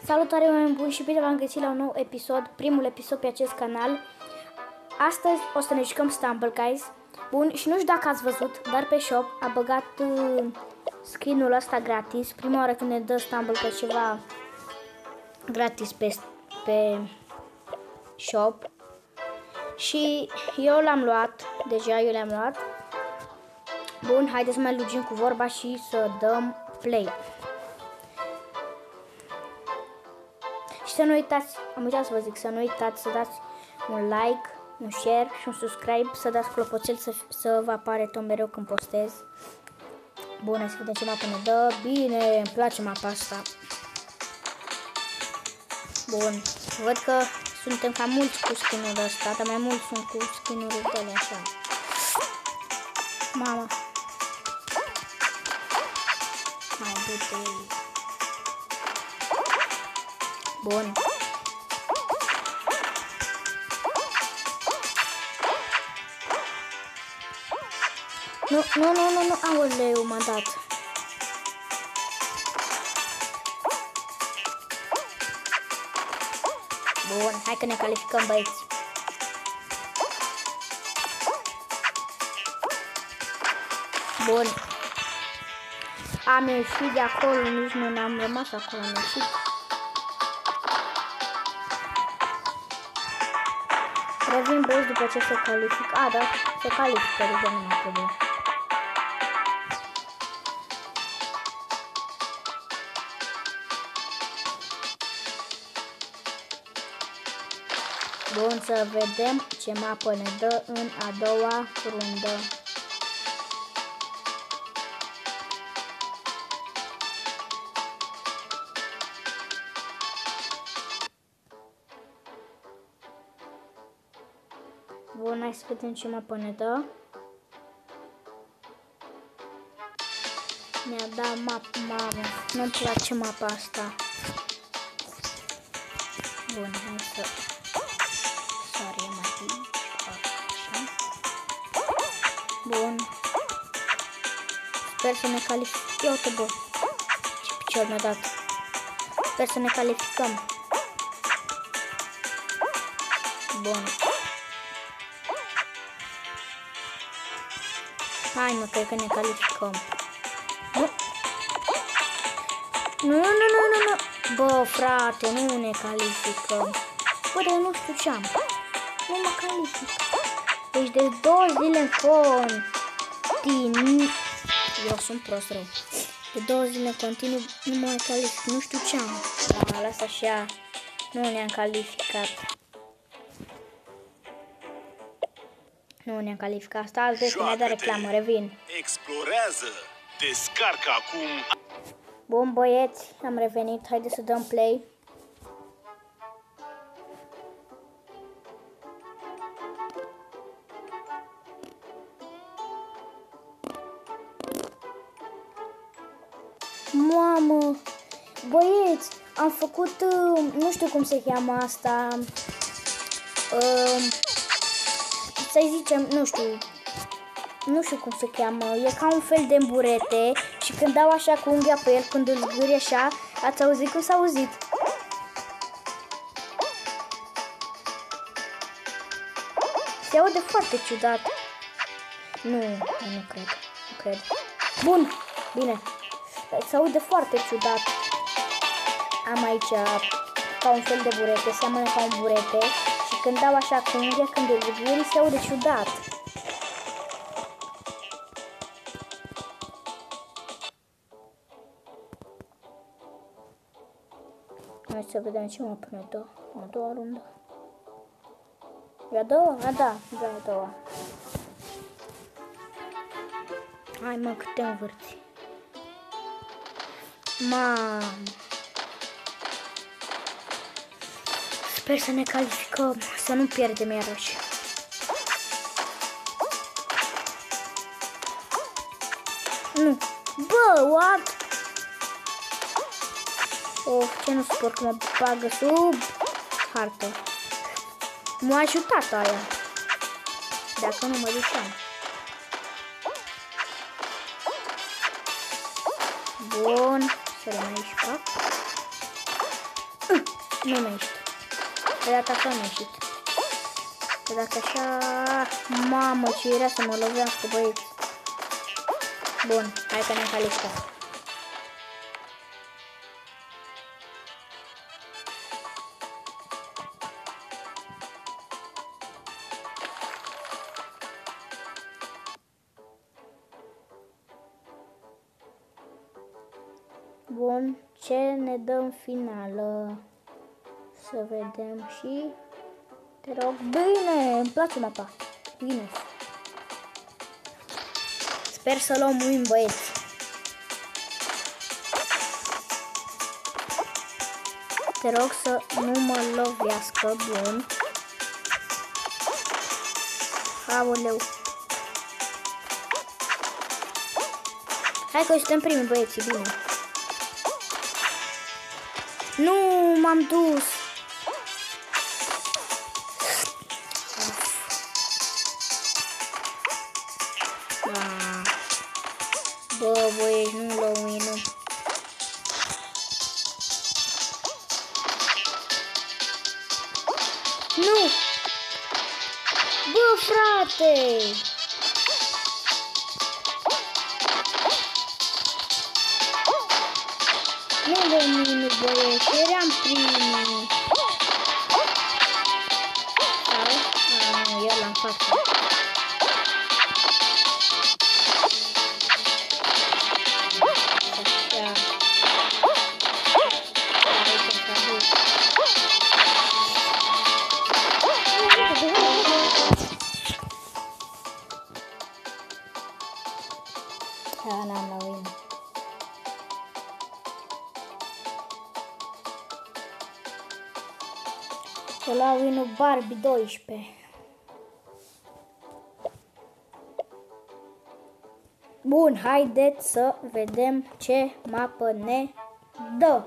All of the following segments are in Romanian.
Salutare, oameni buni, și bine v-am găsit la un nou episod, primul episod pe acest canal. Astăzi o să ne jucăm Stumble Guys. Bun, și nu știu dacă ați văzut, dar pe shop a băgat skin-ul ăsta gratis. Prima oară când ne dă Stumble Guys ceva gratis pe shop. Și eu l-am luat, deja eu l-am luat. Bun, haideți să mai lungim cu vorba și să dăm play. Și să nu uitați, am uitat să vă zic, să nu uitați să dați un like, un share și un subscribe, să dați clopoțel să vă apare tot mereu când postez. Bun, hai să vedem ce mapă ne dă. Bine, îmi place mapa asta. Bun, văd că suntem cam mulți cu skin-ul ăsta, dar mai mulți sunt cu skin-uri de alea așa. Mama. Mai du-te. Bun. Nu, aoleu, m-a dat. Bun, hai că ne calificăm, băieți. Bun. Am ieșit de acolo, nici nu n-am rămas acolo, am ieșit. Revin, băieți, după ce se califică. A, da, se califică, deja nu mai trebuie. Bun, să vedem ce mapă ne dă în a doua rundă. Bun, hai să vedem ce mapă ne dă. Mi-a dat mamă, nu-mi place mapa asta. Bun, hai să sariem aici, așa. Bun. Sper să ne calificăm. Iată, bă, ce picior mi-a dat. Sper să ne calificăm. Bun. Hai, mă, cred că ne calificăm. Nu. Bă, frate, nu ne calificăm. Bă, dar nu știu ce am. Nu mă calific. Deci de 2 zile în continuu. Eu sunt prost rău. De 2 zile în continuu nu mă calific. Nu știu ce am. Da, lasă așa. Nu ne-am calificat. Nu ne-am calificat. Asta azi vezi că ne-a dat reclamă. Revin. Explorează. Descarcă acum. Bun, băieți, am revenit. Haideți să dăm play. Mamă, băieți, am făcut, nu știu cum se cheamă asta, să-i zicem, nu știu cum se cheamă, e ca un fel de burete și când dau așa cu unghia pe el, când îl zgâri așa, ați auzit cum s-a auzit? Se aude foarte ciudat. Nu cred. Bun, bine. Se aude foarte ciudat. Am aici ca un fel de burete, seamănă ca un burete și când dau așa cu unghia, când îl zgâri, se aude ciudat. Hai să vedem ce mă pune a doua rundă. E a doua? A, da, a doua. Hai, mă, cât te învârți. Mamă. Sper să ne calificăm, să nu pierdem iarăși. Nu. Bă, what? Of, ce nu suport că mă bagă sub hartă. M-a ajutat aia. Dacă nu mă duceam. Bun. Să le mai fac. Nu mi-a ieșit. De data asta nu mi-a ieșit. Că dacă așa... Mamă, ce era să mă lovească, băieți. Bun, hai că ne-am calificat. Bun, ce ne dă în finală? Să vedem și... Te rog, bine, îmi place mapa. Bine. Sper să luăm win, băieți. Te rog să nu mă lovească, bun. Aoleu. Hai că suntem primii, băieții, bine. Nu, m-am dus. Bă, băieți, nu luăm win-ul. Nu! Bă, frate! Nu luăm win-ul, băieți, eram primii. Sau? Nu, eu l-am făcut. N-am la win. Să la win-ul Barbie 12. Bun, haideți să vedem ce mapă ne dă.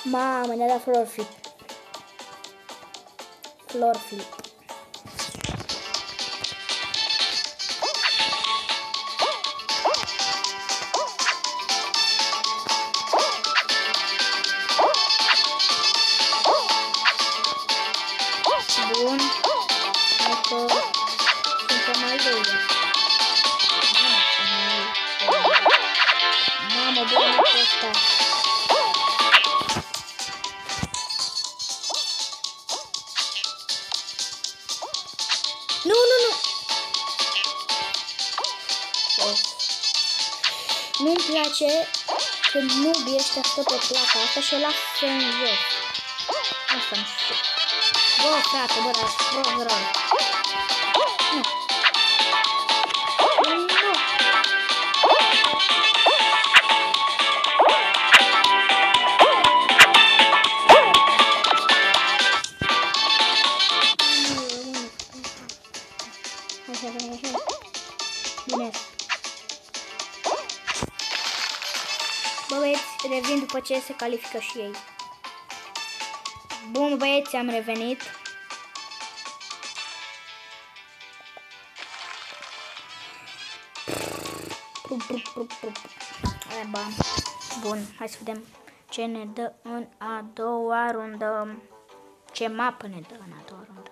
Mamă, ne-a dat floor flip. Floor flip. Bun. Hai că suntem al doilea. Mamă, bun, ăsta. Nu, nu, nu! Nu-mi place când nubii ăștia stă pe placa asta și o las în jos. Asta nu știu. Bă, frate, bă, dar pro rău. Nu. Nu. Bine. Bă, băieți, revin după ce se califică și ei. Bun, băieți, am revenit. Bun, hai să vedem ce ne dă în a doua rundă. Ce mapă ne dă în a doua rundă.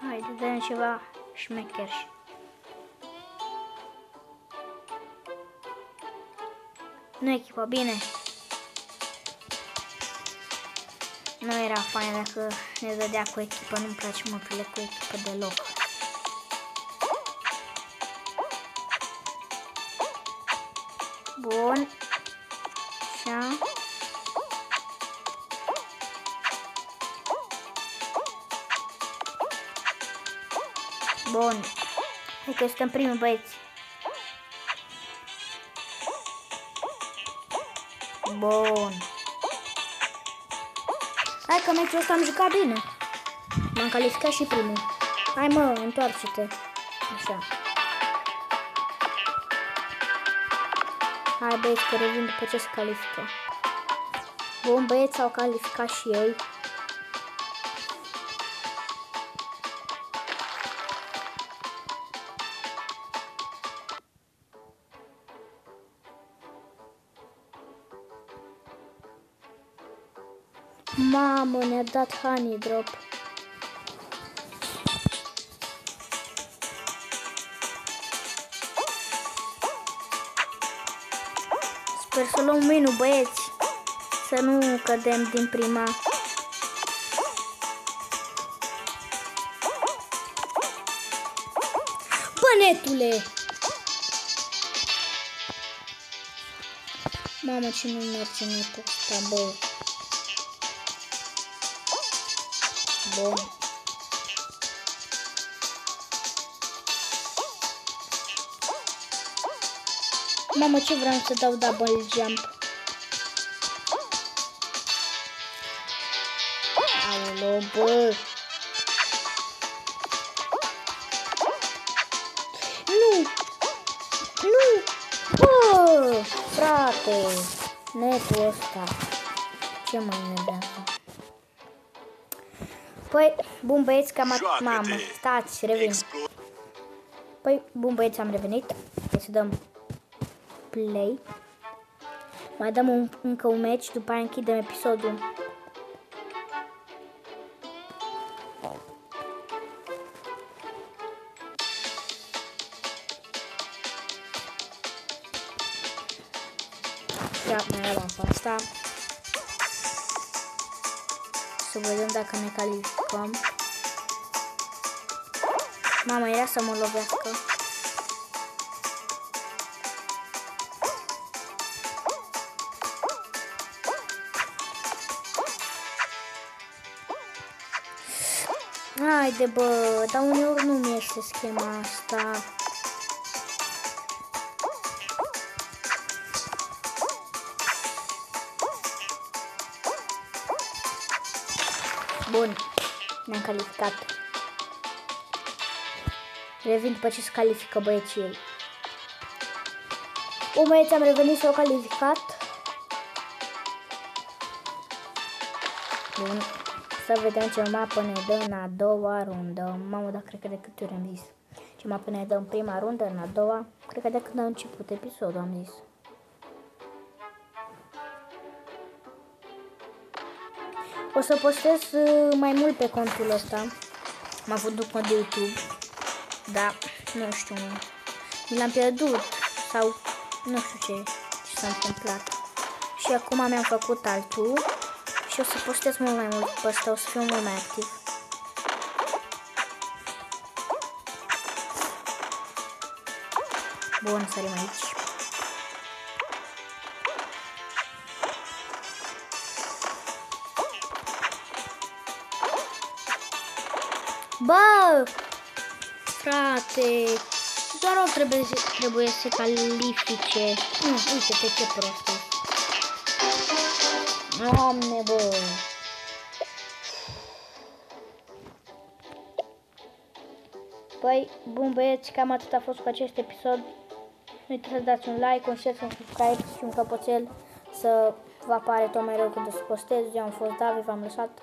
Haide, dăm ceva șmecherși. Nu echipa, bine. Nu era fain dacă ne dădea cu echipă, nu-mi place măpile cu echipă deloc. Bun. Așa. Bun. Hai că suntem primii, băieți. Bun. Hai că meciul ăsta am jucat bine. M-am calificat și primul. Hai mă, întoarce-te. Așa. Hai băieți că revin după ce se califică. Bun, băieți s-au calificat și ei. Mamă, ne-a dat honey drop. Sper să luăm win-ul, băieți. Să nu cădem din prima. Bănetule! Mamă, ce nu merge netul ăsta, bă. Bun. Mamă, ce vreau să dau double jump. Aoleu, bă. Nu! Nu! Bă! Frate! Netul ăsta. Ce mă nebează? Păi, bun băieți, cam atât. Mamă, stați, revin. Păi, bun băieți, am revenit. Hai să dăm play. Mai dăm încă un match, după aia închidem episodul. Ia, mai luăm pe asta. Să vedem dacă ne calificăm. Mama, era să mă lovească. Haide, bă, dar uneori nu mi iese schema asta. Bun, ne-am calificat. Revin după ce se califică băieții. O, băieți, am revenit, s-au calificat. Bun. Să vedem ce mapă ne dă în a doua rundă. Mamă, dar cred că de câte ori am zis. Ce mapă ne dă în prima rundă, în a doua. Cred că de când a început episodul am zis. O să postez mai mult pe contul ăsta. Am avut un cont de YouTube. Da, nu știu. Mi l-am pierdut. Sau nu știu ce s-a întâmplat. Și acum mi-am făcut altul. Și o să postez mult mai mult pe ăsta, o să fiu mult mai activ. Bun, sărim aici. Bă! Frate! Doar o trebuie să califice. Uite-te ce prost e. Doamne, bă! Păi, bun băieți, cam atât a fost cu acest episod. Nu uitați să dați un like, un share, un subscribe și un căpoțel să vă apare tot mereu când o să postez. Eu am fost David, v-am lăsat.